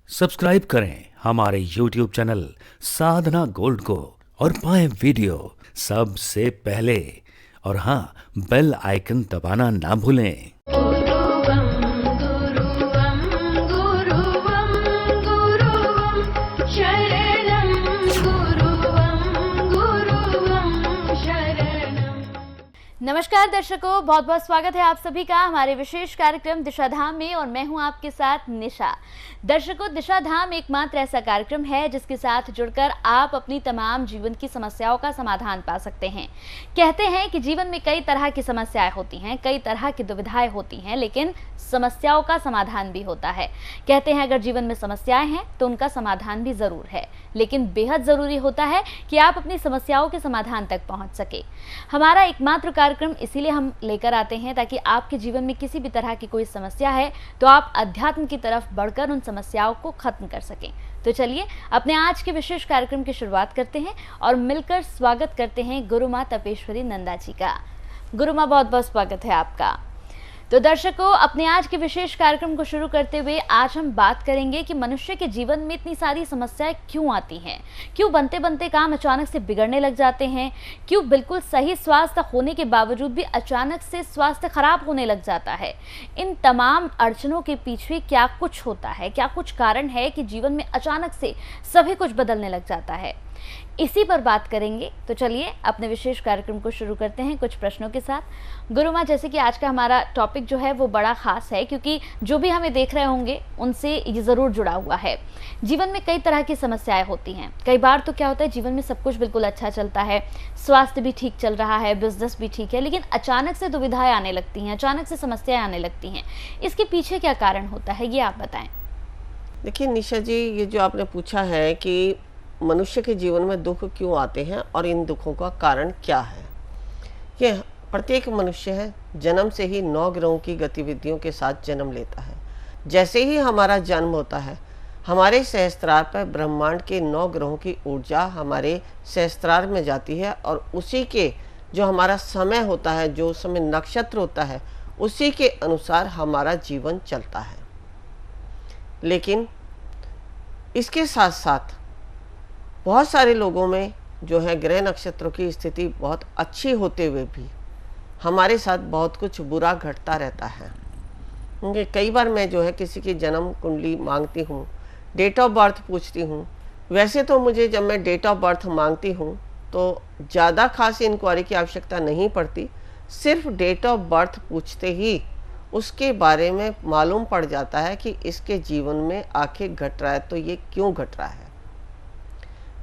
Subscribe करें हमारे YouTube channel साधना gold को और पाएं वीडियो सबसे पहले। और हाँ, बेल आइकन दबाना ना भूलें। गुरुवं गुरुवं गुरुवं गुरुवं शरणं गुरुवं शरणं। नमस्कार दर्शकों, बहुत बहुत स्वागत है आप सभी का हमारे विशेष कार्यक्रम दिशा धाम में और मैं हूं आपके साथ निशा। दर्शकों, दिशा धाम एकमात्र ऐसा कार्यक्रम है जिसके साथ जुड़कर आप अपनी तमाम जीवन की समस्याओं का समाधान पा सकते हैं। कहते हैं कि जीवन में कई तरह की समस्याएं होती हैं, कई तरह की दुविधाएं होती हैं, लेकिन समस्याओं का समाधान भी होता है। कहते हैं अगर जीवन में समस्याएं हैं तो उनका समाधान भी जरूर है, लेकिन बेहद जरूरी होता है कि आप अपनी समस्याओं के समाधान तक पहुंच सके। हमारा एकमात्र कार्यक्रम इसीलिए हम लेकर आते हैं ताकि आपके जीवन में किसी भी तरह की कोई समस्या है तो आप अध्यात्म की तरफ बढ़कर उन समस्याओं को खत्म कर सकें। तो चलिए अपने आज के विशेष कार्यक्रम की शुरुआत करते हैं और मिलकर स्वागत करते हैं गुरु माँ तपेश्वरी नंदा जी का। गुरु माँ, बहुत बहुत स्वागत है आपका। तो दर्शकों, अपने आज के विशेष कार्यक्रम को शुरू करते हुए आज हम बात करेंगे कि मनुष्य के जीवन में इतनी सारी समस्याएं क्यों आती हैं, क्यों बनते बनते काम अचानक से बिगड़ने लग जाते हैं, क्यों बिल्कुल सही स्वास्थ्य होने के बावजूद भी अचानक से स्वास्थ्य खराब होने लग जाता है। इन तमाम अड़चनों के पीछे क्या कुछ होता है, क्या कुछ कारण है कि जीवन में अचानक से सभी कुछ बदलने लग जाता है, इसी पर बात करेंगे। तो चलिए अपने विशेष कार्यक्रम को शुरू करते हैं कुछ प्रश्नों के साथ। गुरु माँ, जैसे कि आज का हमारा टॉपिक जो है वो बड़ा खास है क्योंकि जो भी हमें देख रहे होंगे उनसे ये ज़रूर जुड़ा हुआ है। जीवन में कई तरह की समस्याएं होती हैं। कई बार तो क्या होता है, जीवन में सब कुछ बिल्कुल अच्छा चलता है, स्वास्थ्य भी ठीक चल रहा है, बिजनेस भी ठीक है, लेकिन अचानक से दुविधाएं आने लगती हैं, अचानक से समस्याएं आने लगती हैं। इसके पीछे क्या कारण होता है, ये आप बताएं। देखिए निशा जी, ये जो आपने पूछा है कि मनुष्य के जीवन में दुख क्यों आते हैं और इन दुखों का कारण क्या है। ये प्रत्येक मनुष्य है जन्म से ही 9 ग्रहों की गतिविधियों के साथ जन्म लेता है। जैसे ही हमारा जन्म होता है, हमारे सहस्त्रार पर ब्रह्मांड के 9 ग्रहों की ऊर्जा हमारे सहस्त्रार में जाती है और उसी के जो हमारा समय होता है, जो समय नक्षत्र होता है, उसी के अनुसार हमारा जीवन चलता है। लेकिन इसके साथ साथ बहुत सारे लोगों में जो है ग्रह नक्षत्रों की स्थिति बहुत अच्छी होते हुए भी हमारे साथ बहुत कुछ बुरा घटता रहता है। क्योंकि कई बार मैं जो है किसी की जन्म कुंडली मांगती हूँ, डेट ऑफ बर्थ पूछती हूँ। वैसे तो मुझे जब मैं डेट ऑफ बर्थ मांगती हूँ तो ज़्यादा खास इंक्वायरी की आवश्यकता नहीं पड़ती, सिर्फ डेट ऑफ बर्थ पूछते ही उसके बारे में मालूम पड़ जाता है कि इसके जीवन में आखिर घट रहा है तो ये क्यों घट रहा है।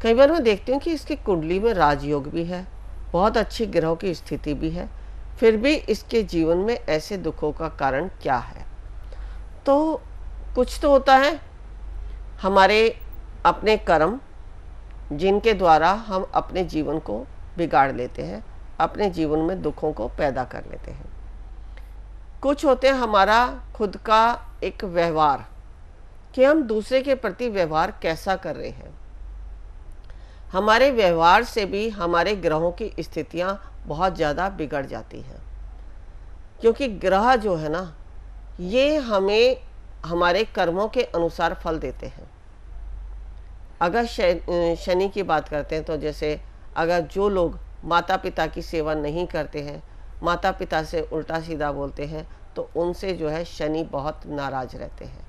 कई बार मैं देखती हूँ कि इसकी कुंडली में राजयोग भी है, बहुत अच्छी ग्रहों की स्थिति भी है, फिर भी इसके जीवन में ऐसे दुखों का कारण क्या है। तो कुछ तो होता है हमारे अपने कर्म, जिनके द्वारा हम अपने जीवन को बिगाड़ लेते हैं, अपने जीवन में दुखों को पैदा कर लेते हैं। कुछ होते हैं हमारा खुद का एक व्यवहार, कि हम दूसरे के प्रति व्यवहार कैसा कर रहे हैं। हमारे व्यवहार से भी हमारे ग्रहों की स्थितियां बहुत ज़्यादा बिगड़ जाती हैं, क्योंकि ग्रह जो है ना, ये हमें हमारे कर्मों के अनुसार फल देते हैं। अगर शनि की बात करते हैं तो जैसे अगर जो लोग माता पिता की सेवा नहीं करते हैं, माता पिता से उल्टा सीधा बोलते हैं, तो उनसे जो है शनि बहुत नाराज रहते हैं,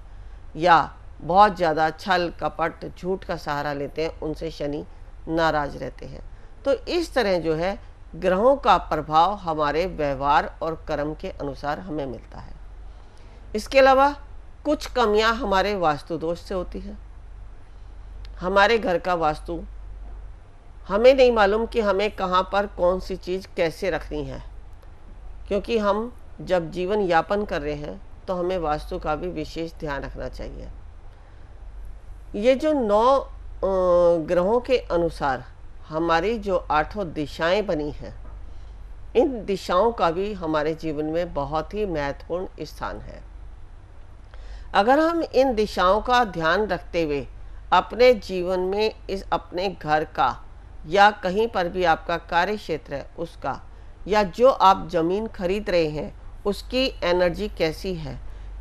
या बहुत ज़्यादा छल कपट झूठ का सहारा लेते हैं, उनसे शनि नाराज रहते हैं। तो इस तरह जो है ग्रहों का प्रभाव हमारे व्यवहार और कर्म के अनुसार हमें मिलता है। इसके अलावा कुछ कमियां हमारे वास्तु दोष से होती है। हमारे घर का वास्तु, हमें नहीं मालूम कि हमें कहाँ पर कौन सी चीज़ कैसे रखनी है, क्योंकि हम जब जीवन यापन कर रहे हैं तो हमें वास्तु का भी विशेष ध्यान रखना चाहिए। ये जो 9 ग्रहों के अनुसार हमारी जो 8 दिशाएं बनी हैं, इन दिशाओं का भी हमारे जीवन में बहुत ही महत्वपूर्ण स्थान है। अगर हम इन दिशाओं का ध्यान रखते हुए अपने जीवन में इस अपने घर का या कहीं पर भी आपका कार्य क्षेत्र है उसका, या जो आप ज़मीन खरीद रहे हैं उसकी एनर्जी कैसी है,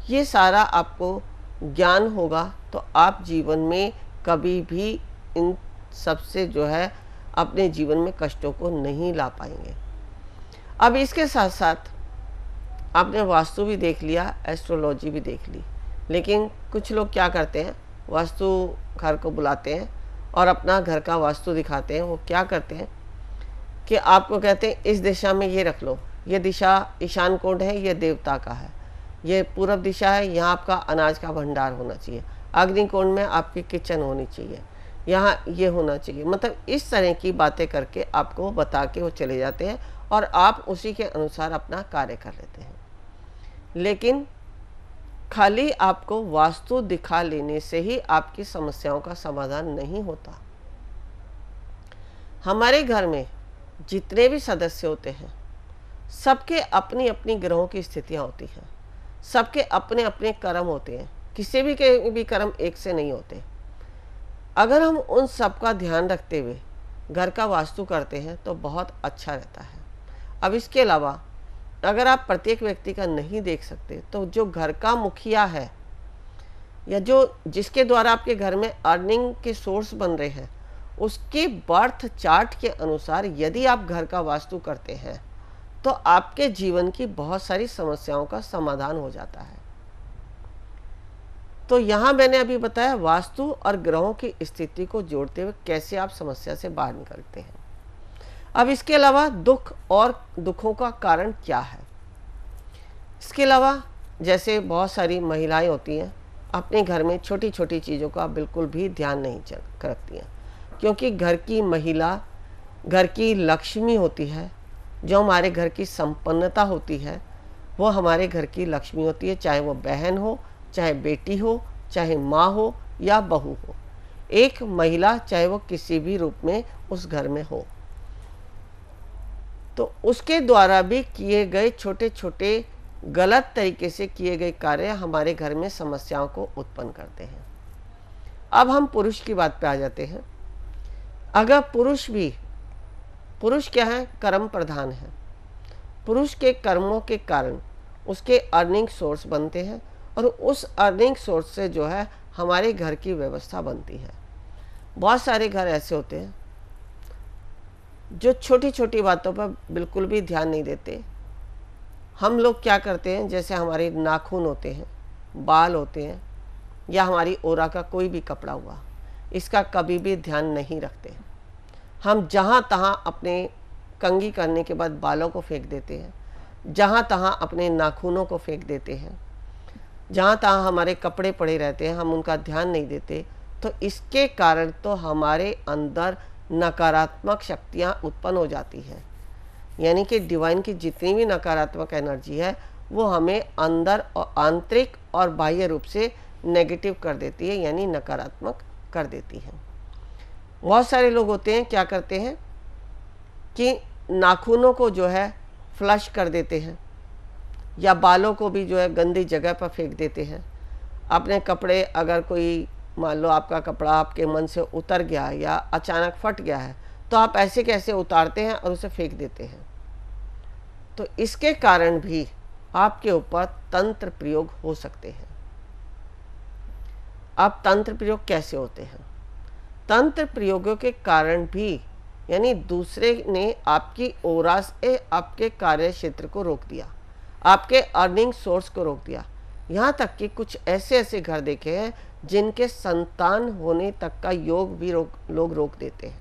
ये सारा आपको ज्ञान होगा तो आप जीवन में कभी भी इन सबसे जो है अपने जीवन में कष्टों को नहीं ला पाएंगे। अब इसके साथ साथ आपने वास्तु भी देख लिया, एस्ट्रोलॉजी भी देख ली, लेकिन कुछ लोग क्या करते हैं, वास्तु घर को बुलाते हैं और अपना घर का वास्तु दिखाते हैं। वो क्या करते हैं कि आपको कहते हैं इस दिशा में ये रख लो, ये दिशा ईशान कोण है, ये देवता का है, ये पूर्व दिशा है, यहाँ आपका अनाज का भंडार होना चाहिए, अग्नि कोण में आपकी किचन होनी चाहिए, यहाँ ये होना चाहिए। मतलब इस तरह की बातें करके आपको बता के वो चले जाते हैं और आप उसी के अनुसार अपना कार्य कर लेते हैं। लेकिन खाली आपको वास्तु दिखा लेने से ही आपकी समस्याओं का समाधान नहीं होता। हमारे घर में जितने भी सदस्य होते हैं, सबके अपनी अपनी ग्रहों की स्थितियां होती हैं, सबके अपने अपने कर्म होते हैं, किसी भी के भी कर्म एक से नहीं होते। अगर हम उन सब का ध्यान रखते हुए घर का वास्तु करते हैं तो बहुत अच्छा रहता है। अब इसके अलावा अगर आप प्रत्येक व्यक्ति का नहीं देख सकते तो जो घर का मुखिया है या जो जिसके द्वारा आपके घर में अर्निंग के सोर्स बन रहे हैं, उसके बर्थ चार्ट के अनुसार यदि आप घर का वास्तु करते हैं तो आपके जीवन की बहुत सारी समस्याओं का समाधान हो जाता है। तो यहाँ मैंने अभी बताया वास्तु और ग्रहों की स्थिति को जोड़ते हुए कैसे आप समस्या से बाहर निकलते हैं। अब इसके अलावा दुख और दुखों का कारण क्या है। इसके अलावा जैसे बहुत सारी महिलाएं होती हैं, अपने घर में छोटी छोटी चीज़ों का बिल्कुल भी ध्यान नहीं रखती हैं, क्योंकि घर की महिला घर की लक्ष्मी होती है। जो हमारे घर की संपन्नता होती है वो हमारे घर की लक्ष्मी होती है, चाहे वो बहन हो, चाहे बेटी हो, चाहे माँ हो या बहू हो। एक महिला चाहे वो किसी भी रूप में उस घर में हो, तो उसके द्वारा भी किए गए छोटे छोटे गलत तरीके से किए गए कार्य हमारे घर में समस्याओं को उत्पन्न करते हैं। अब हम पुरुष की बात पे आ जाते हैं। अगर पुरुष क्या है, कर्म प्रधान है। पुरुष के कर्मों के कारण उसके अर्निंग सोर्स बनते हैं और उस अर्निंग सोर्स से जो है हमारे घर की व्यवस्था बनती है। बहुत सारे घर ऐसे होते हैं जो छोटी छोटी बातों पर बिल्कुल भी ध्यान नहीं देते। हम लोग क्या करते हैं, जैसे हमारे नाखून होते हैं, बाल होते हैं या हमारी ओरा का कोई भी कपड़ा हुआ, इसका कभी भी ध्यान नहीं रखते। हम जहाँ तहाँ अपने कंघी करने के बाद बालों को फेंक देते हैं, जहाँ तहाँ अपने नाखूनों को फेंक देते हैं, जहाँ तहाँ हमारे कपड़े पड़े रहते हैं, हम उनका ध्यान नहीं देते। तो इसके कारण तो हमारे अंदर नकारात्मक शक्तियाँ उत्पन्न हो जाती हैं। यानी कि डिवाइन की जितनी भी नकारात्मक एनर्जी है वो हमें अंदर और आंतरिक और बाह्य रूप से नेगेटिव कर देती है, यानी नकारात्मक कर देती है। बहुत सारे लोग होते हैं क्या करते हैं कि नाखूनों को जो है फ्लश कर देते हैं या बालों को भी जो है गंदी जगह पर फेंक देते हैं। अपने कपड़े, अगर कोई मान लो आपका कपड़ा आपके मन से उतर गया या अचानक फट गया है तो आप ऐसे कैसे उतारते हैं और उसे फेंक देते हैं। तो इसके कारण भी आपके ऊपर तंत्र प्रयोग हो सकते हैं। अब तंत्र प्रयोग कैसे होते हैं? तंत्र प्रयोगों के कारण भी, यानी दूसरे ने आपकी ओरा से आपके कार्य क्षेत्र को रोक दिया, आपके अर्निंग सोर्स को रोक दिया। यहाँ तक कि कुछ ऐसे घर देखे हैं जिनके संतान होने तक का योग भी लोग रोक देते हैं।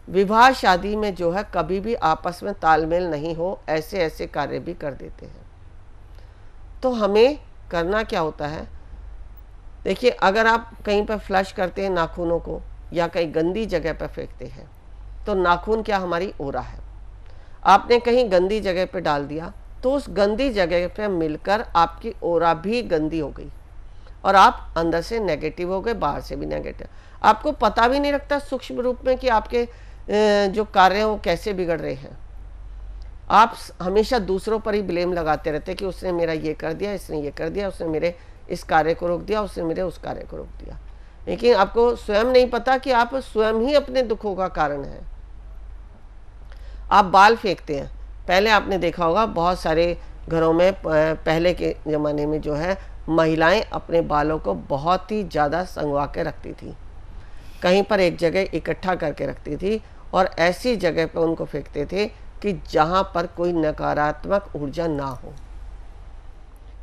विवाह शादी में जो है कभी भी आपस में तालमेल नहीं हो, ऐसे कार्य भी कर देते हैं। तो हमें करना क्या होता है, देखिए, अगर आप कहीं पर फ्लश करते हैं नाखूनों को या कहीं गंदी जगह पर फेंकते हैं तो नाखून क्या हमारी ओरा है। आपने कहीं गंदी जगह पर डाल दिया तो उस गंदी जगह पर मिलकर आपकी ओरा भी गंदी हो गई और आप अंदर से नेगेटिव हो गए, बाहर से भी नेगेटिव। आपको पता भी नहीं लगता सूक्ष्म रूप में कि आपके जो कार्य हैं वो कैसे बिगड़ रहे हैं। आप हमेशा दूसरों पर ही ब्लेम लगाते रहते हैं कि उसने मेरा ये कर दिया, इसने ये कर दिया, उसने मेरे इस कार्य को रोक दिया, उसने मेरे उस कार्य को रोक दिया। लेकिन आपको स्वयं नहीं पता कि आप स्वयं ही अपने दुखों का कारण है। आप बाल फेंकते हैं, पहले आपने देखा होगा बहुत सारे घरों में पहले के ज़माने में जो है महिलाएं अपने बालों को बहुत ही ज़्यादा संगवा के रखती थी, कहीं पर एक जगह इकट्ठा करके रखती थी और ऐसी जगह पर उनको फेंकते थे कि जहाँ पर कोई नकारात्मक ऊर्जा ना हो,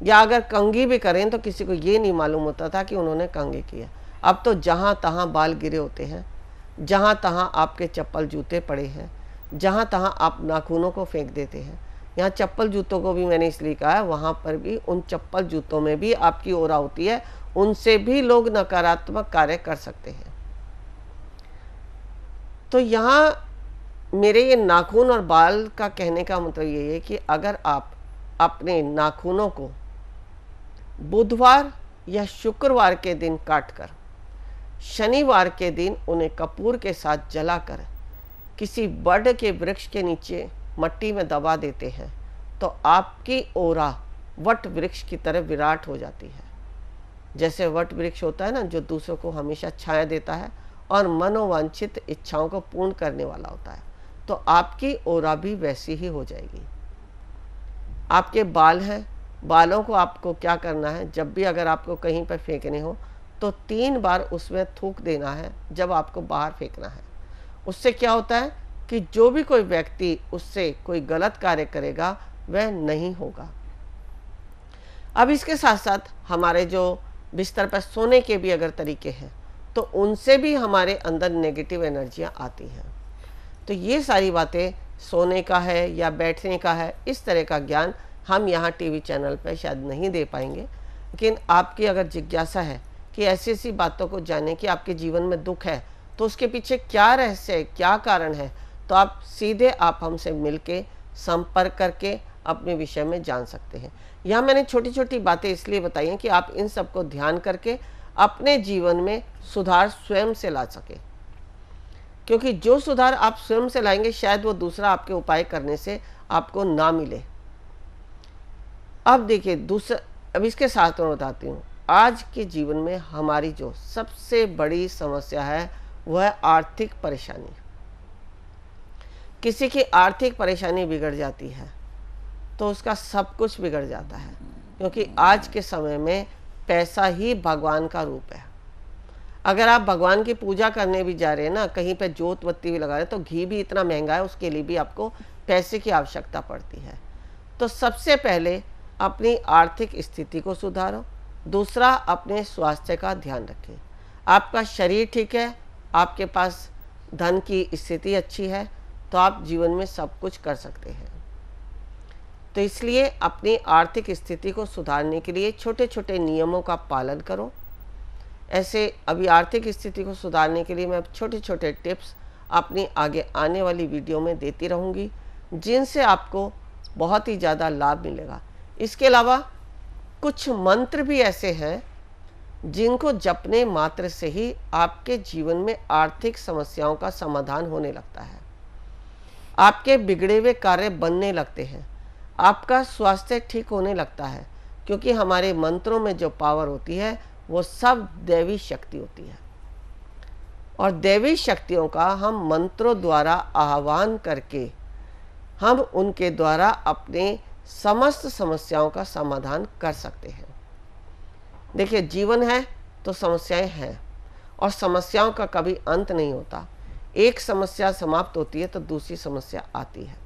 या अगर कंघी भी करें तो किसी को ये नहीं मालूम होता था कि उन्होंने कंघी किया। अब तो जहाँ तहाँ बाल गिरे होते हैं, जहाँ तहाँ आपके चप्पल जूते पड़े हैं, जहाँ तहाँ आप नाखूनों को फेंक देते हैं। यहाँ चप्पल जूतों को भी मैंने इसलिए कहा है, वहाँ पर भी उन चप्पल जूतों में भी आपकी ओरा होती है, उनसे भी लोग नकारात्मक कार्य कर सकते हैं। तो यहाँ मेरे ये नाखून और बाल का कहने का मतलब ये है कि अगर आप अपने नाखूनों को बुधवार या शुक्रवार के दिन काटकर शनिवार के दिन उन्हें कपूर के साथ जलाकर किसी बड़ के वृक्ष के नीचे मट्टी में दबा देते हैं तो आपकी ओरा वट वृक्ष की तरह विराट हो जाती है। जैसे वट वृक्ष होता है ना, जो दूसरों को हमेशा छाया देता है और मनोवांछित इच्छाओं को पूर्ण करने वाला होता है, तो आपकी ओरा भी वैसी ही हो जाएगी। आपके बाल हैं, बालों को आपको क्या करना है, जब भी अगर आपको कहीं पर फेंकने हो तो 3 बार उसमें थूक देना है जब आपको बाहर फेंकना है। उससे क्या होता है कि जो भी कोई व्यक्ति उससे कोई गलत कार्य करेगा वह नहीं होगा। अब इसके साथ साथ हमारे जो बिस्तर पर सोने के भी अगर तरीके हैं तो उनसे भी हमारे अंदर नेगेटिव एनर्जियां आती हैं। तो ये सारी बातें सोने का है या बैठने का है, इस तरह का ज्ञान हम यहाँ टीवी चैनल पर शायद नहीं दे पाएंगे, लेकिन आपकी अगर जिज्ञासा है कि ऐसी ऐसी बातों को जाने कि आपके जीवन में दुख है तो उसके पीछे क्या रहस्य है, क्या कारण है, तो आप सीधे आप हमसे मिलके संपर्क करके अपने विषय में जान सकते हैं। यहाँ मैंने छोटी छोटी बातें इसलिए बताई हैं कि आप इन सबको ध्यान करके अपने जीवन में सुधार स्वयं से ला सके, क्योंकि जो सुधार आप स्वयं से लाएंगे शायद वो दूसरा आपके उपाय करने से आपको ना मिले। अब देखिए अब इसके साथ मैं बताती हूँ, आज के जीवन में हमारी जो सबसे बड़ी समस्या है वह है आर्थिक परेशानी। किसी की आर्थिक परेशानी बिगड़ जाती है तो उसका सब कुछ बिगड़ जाता है, क्योंकि आज के समय में पैसा ही भगवान का रूप है। अगर आप भगवान की पूजा करने भी जा रहे हैं ना, कहीं पे जोत बत्ती भी लगा रहे हैं, तो घी भी इतना महंगा है, उसके लिए भी आपको पैसे की आवश्यकता पड़ती है। तो सबसे पहले अपनी आर्थिक स्थिति को सुधारो, दूसरा अपने स्वास्थ्य का ध्यान रखें। आपका शरीर ठीक है, आपके पास धन की स्थिति अच्छी है, तो आप जीवन में सब कुछ कर सकते हैं। तो इसलिए अपनी आर्थिक स्थिति को सुधारने के लिए छोटे छोटे नियमों का पालन करो। ऐसे अभी आर्थिक स्थिति को सुधारने के लिए मैं छोटे छोटे टिप्स अपनी आगे आने वाली वीडियो में देती रहूँगी, जिनसे आपको बहुत ही ज़्यादा लाभ मिलेगा। इसके अलावा कुछ मंत्र भी ऐसे हैं जिनको जपने मात्र से ही आपके जीवन में आर्थिक समस्याओं का समाधान होने लगता है, आपके बिगड़े हुए कार्य बनने लगते हैं, आपका स्वास्थ्य ठीक होने लगता है, क्योंकि हमारे मंत्रों में जो पावर होती है वो सब दैवी शक्ति होती है। और दैवी शक्तियों का हम मंत्रों द्वारा आह्वान करके हम उनके द्वारा अपने समस्त समस्याओं का समाधान कर सकते हैं। देखिए, जीवन है तो समस्याएं हैं और समस्याओं का कभी अंत नहीं होता। एक समस्या समाप्त होती है तो दूसरी समस्या आती है,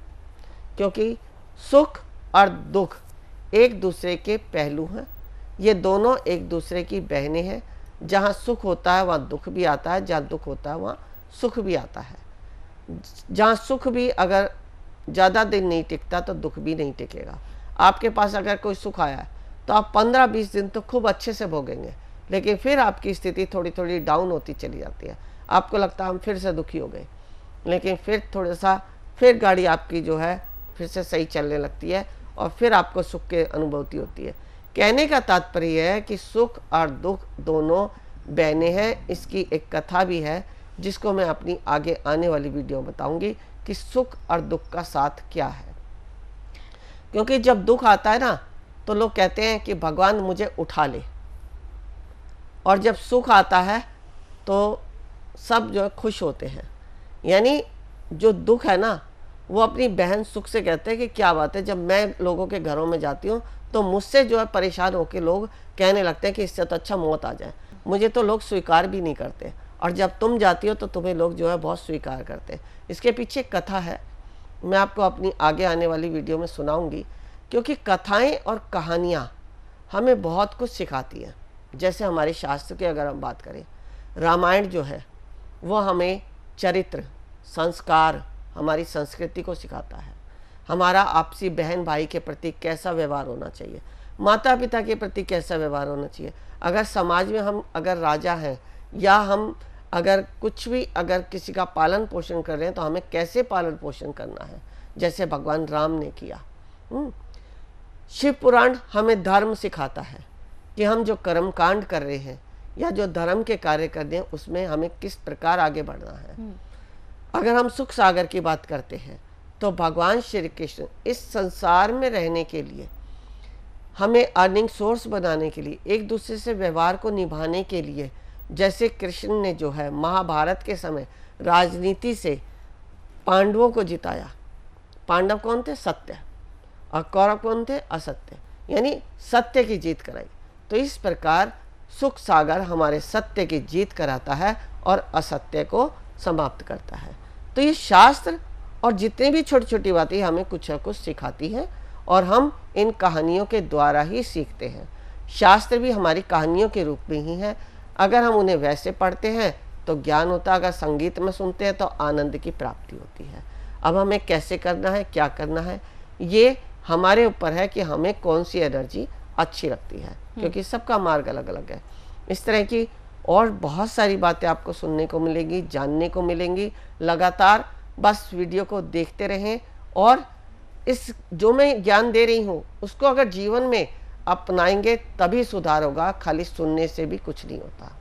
क्योंकि सुख और दुख एक दूसरे के पहलू हैं। ये दोनों एक दूसरे की बहनें हैं। जहाँ सुख होता है वहाँ दुख भी आता है, जहाँ दुख होता है वहाँ सुख भी आता है। जहाँ सुख भी अगर ज़्यादा दिन नहीं टिकता तो दुख भी नहीं टिकेगा। आपके पास अगर कोई सुख आया है तो आप 15-20 दिन तो खूब अच्छे से भोगेंगे, लेकिन फिर आपकी स्थिति थोड़ी थोड़ी डाउन होती चली जाती है। आपको लगता है हम फिर से दुखी हो गए, लेकिन फिर थोड़ा सा फिर गाड़ी आपकी जो है फिर से सही चलने लगती है और फिर आपको सुख की अनुभूति होती है। कहने का तात्पर्य है कि सुख और दुख दोनों बहनें हैं। इसकी एक कथा भी है जिसको मैं अपनी आगे आने वाली वीडियो में बताऊंगी कि सुख और दुख का साथ क्या है। क्योंकि जब दुख आता है ना तो लोग कहते हैं कि भगवान मुझे उठा ले, और जब सुख आता है तो सब जो है खुश होते हैं। यानी जो दुख है ना वो अपनी बहन सुख से कहते हैं कि क्या बात है, जब मैं लोगों के घरों में जाती हूँ तो मुझसे जो है परेशान होकर लोग कहने लगते हैं कि इससे तो अच्छा मौत आ जाए। मुझे तो लोग स्वीकार भी नहीं करते, और जब तुम जाती हो तो तुम्हें लोग जो है बहुत स्वीकार करते हैं। इसके पीछे कथा है, मैं आपको अपनी आगे आने वाली वीडियो में सुनाऊंगी, क्योंकि कथाएं और कहानियाँ हमें बहुत कुछ सिखाती हैं। जैसे हमारे शास्त्र की अगर हम बात करें, रामायण जो है वो हमें चरित्र, संस्कार, हमारी संस्कृति को सिखाता है। हमारा आपसी बहन भाई के प्रति कैसा व्यवहार होना चाहिए, माता पिता के प्रति कैसा व्यवहार होना चाहिए, अगर समाज में हम अगर राजा हैं या हम अगर कुछ भी अगर किसी का पालन पोषण कर रहे हैं तो हमें कैसे पालन पोषण करना है, जैसे भगवान राम ने किया। शिव पुराण हमें धर्म सिखाता है कि हम जो कर्म कांड कर रहे हैं या जो धर्म के कार्य कर रहे हैं उसमें हमें किस प्रकार आगे बढ़ना है। अगर हम सुख सागर की बात करते हैं तो भगवान श्री कृष्ण इस संसार में रहने के लिए, हमें अर्निंग सोर्स बनाने के लिए, एक दूसरे से व्यवहार को निभाने के लिए, जैसे कृष्ण ने जो है महाभारत के समय राजनीति से पांडवों को जिताया। पांडव कौन थे? सत्य। और कौरव कौन थे? असत्य। यानी सत्य की जीत कराई। तो इस प्रकार सुख सागर हमारे सत्य की जीत कराता है और असत्य को समाप्त करता है। तो ये शास्त्र और जितनी भी छोटी छोटी बातें हमें कुछ न कुछ सिखाती हैं और हम इन कहानियों के द्वारा ही सीखते हैं। शास्त्र भी हमारी कहानियों के रूप में ही है। अगर हम उन्हें वैसे पढ़ते हैं तो ज्ञान होता है, अगर संगीत में सुनते हैं तो आनंद की प्राप्ति होती है। अब हमें कैसे करना है, क्या करना है, ये हमारे ऊपर है कि हमें कौन सी एनर्जी अच्छी लगती है, क्योंकि सबका मार्ग अलग अलग है। इस तरह की और बहुत सारी बातें आपको सुनने को मिलेंगी, जानने को मिलेंगी। लगातार बस वीडियो को देखते रहें और इस जो मैं ज्ञान दे रही हूँ उसको अगर जीवन में अपनाएंगे तभी सुधार होगा, खाली सुनने से भी कुछ नहीं होता।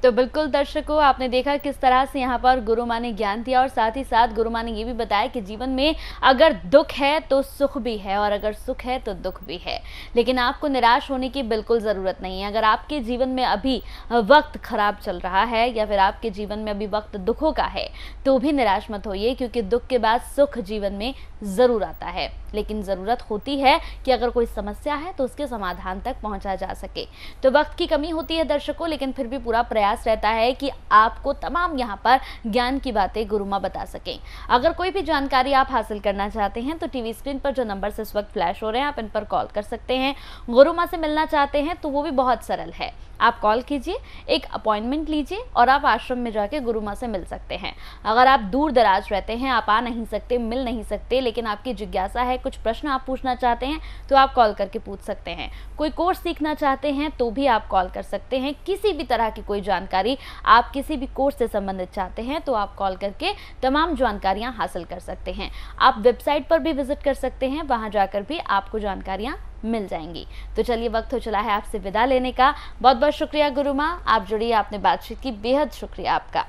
तो बिल्कुल दर्शकों, आपने देखा किस तरह से यहाँ पर गुरु माँ ने ज्ञान दिया और साथ ही साथ गुरु माँ ने ये भी बताया कि जीवन में अगर दुख है तो सुख भी है और अगर सुख है तो दुख भी है। लेकिन आपको निराश होने की बिल्कुल ज़रूरत नहीं है। अगर आपके जीवन में अभी वक्त खराब चल रहा है या फिर आपके जीवन में अभी वक्त दुखों का है तो भी निराश मत होइए, क्योंकि दुख के बाद सुख जीवन में ज़रूर आता है। लेकिन ज़रूरत होती है कि अगर कोई समस्या है तो उसके समाधान तक पहुँचा जा सके। तो वक्त की कमी होती है दर्शकों, लेकिन फिर भी पूरा प्रयास रहता है कि आपको तमाम यहाँ पर ज्ञान की बातें गुरु माँ बता सकें। अगर कोई भी जानकारी आप हासिल करना चाहते हैं तो टीवी स्क्रीन पर जो नंबर इस वक्त फ्लैश हो रहे हैं आप इन पर कॉल कर सकते हैं। गुरु माँ से मिलना चाहते हैं तो वो भी बहुत सरल है, आप कॉल कीजिए, एक अपॉइंटमेंट लीजिए और आप आश्रम में जाके गुरु माँ से मिल सकते हैं। अगर आप दूर दराज रहते हैं, आप आ नहीं सकते, मिल नहीं सकते, लेकिन आपकी जिज्ञासा है, कुछ प्रश्न आप पूछना चाहते हैं तो आप कॉल करके पूछ सकते हैं। कोई कोर्स सीखना चाहते हैं तो भी आप कॉल कर सकते हैं। किसी भी तरह की कोई जानकारी आप किसी भी कोर्स से संबंधित चाहते हैं तो आप कॉल करके तमाम जानकारियां हासिल कर सकते हैं। आप वेबसाइट पर भी विजिट कर सकते हैं, वहां जाकर भी आपको जानकारियां मिल जाएंगी। तो चलिए, वक्त हो चला है आपसे विदा लेने का। बहुत बहुत शुक्रिया गुरु माँ, आप जुड़िए, आपने बातचीत की, बेहद शुक्रिया आपका।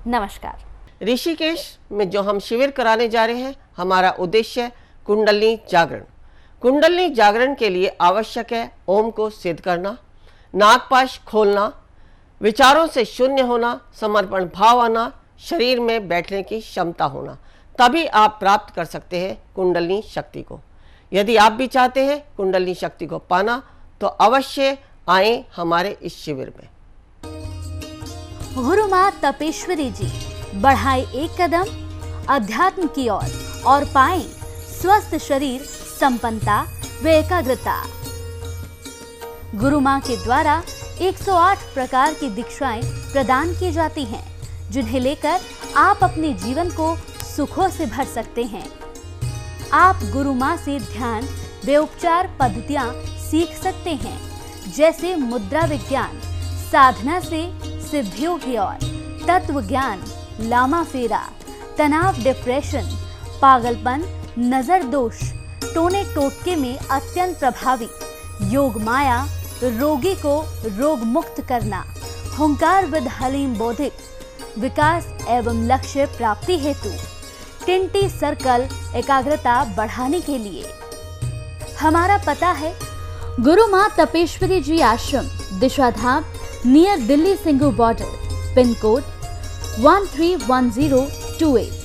नमस्कार। ऋषिकेश में जो हम शिविर कराने जा रहे हैं, हमारा उद्देश्य है कुंडलिनी जागरण। कुंडलिनी जागरण के लिए आवश्यक है ओम को सिद्ध करना, नागपाश खोलना, विचारों से शून्य होना, समर्पण भाव आना, शरीर में बैठने की क्षमता होना, तभी आप प्राप्त कर सकते हैं कुंडलिनी शक्ति को। यदि आप भी चाहते हैं कुंडलिनी शक्ति को पाना तो अवश्य आएं हमारे इस शिविर में। गुरु माँ तपेश्वरी जी बढ़ाए एक कदम अध्यात्म की ओर और पाएं स्वस्थ शरीर, संपन्नता व एकाग्रता। गुरु माँ के द्वारा 108 प्रकार की दीक्षाएं प्रदान की जाती हैं, जिन्हें लेकर आप अपने जीवन को सुखों से भर सकते हैं। आप गुरु माँ से ध्यान व उपचार पद्धतियाँ सीख सकते हैं, जैसे मुद्रा विज्ञान, साधना से सिद्धियों की ओर, तत्व ज्ञान, लामा फेरा, तनाव, डिप्रेशन, पागलपन, नजर दोष, टोने टोटके में अत्यंत प्रभावी, योग माया, रोगी को रोग मुक्त करना, हुंकार विद हलीम बौद्धिक, विकास एवं लक्ष्य प्राप्ति हेतु, टिंटी सर्कल, एकाग्रता बढ़ाने के लिए। हमारा पता है गुरु माँ Tapeshwari ji Ashram, Dishadham, near Delhi Singhu border, pin code 131028।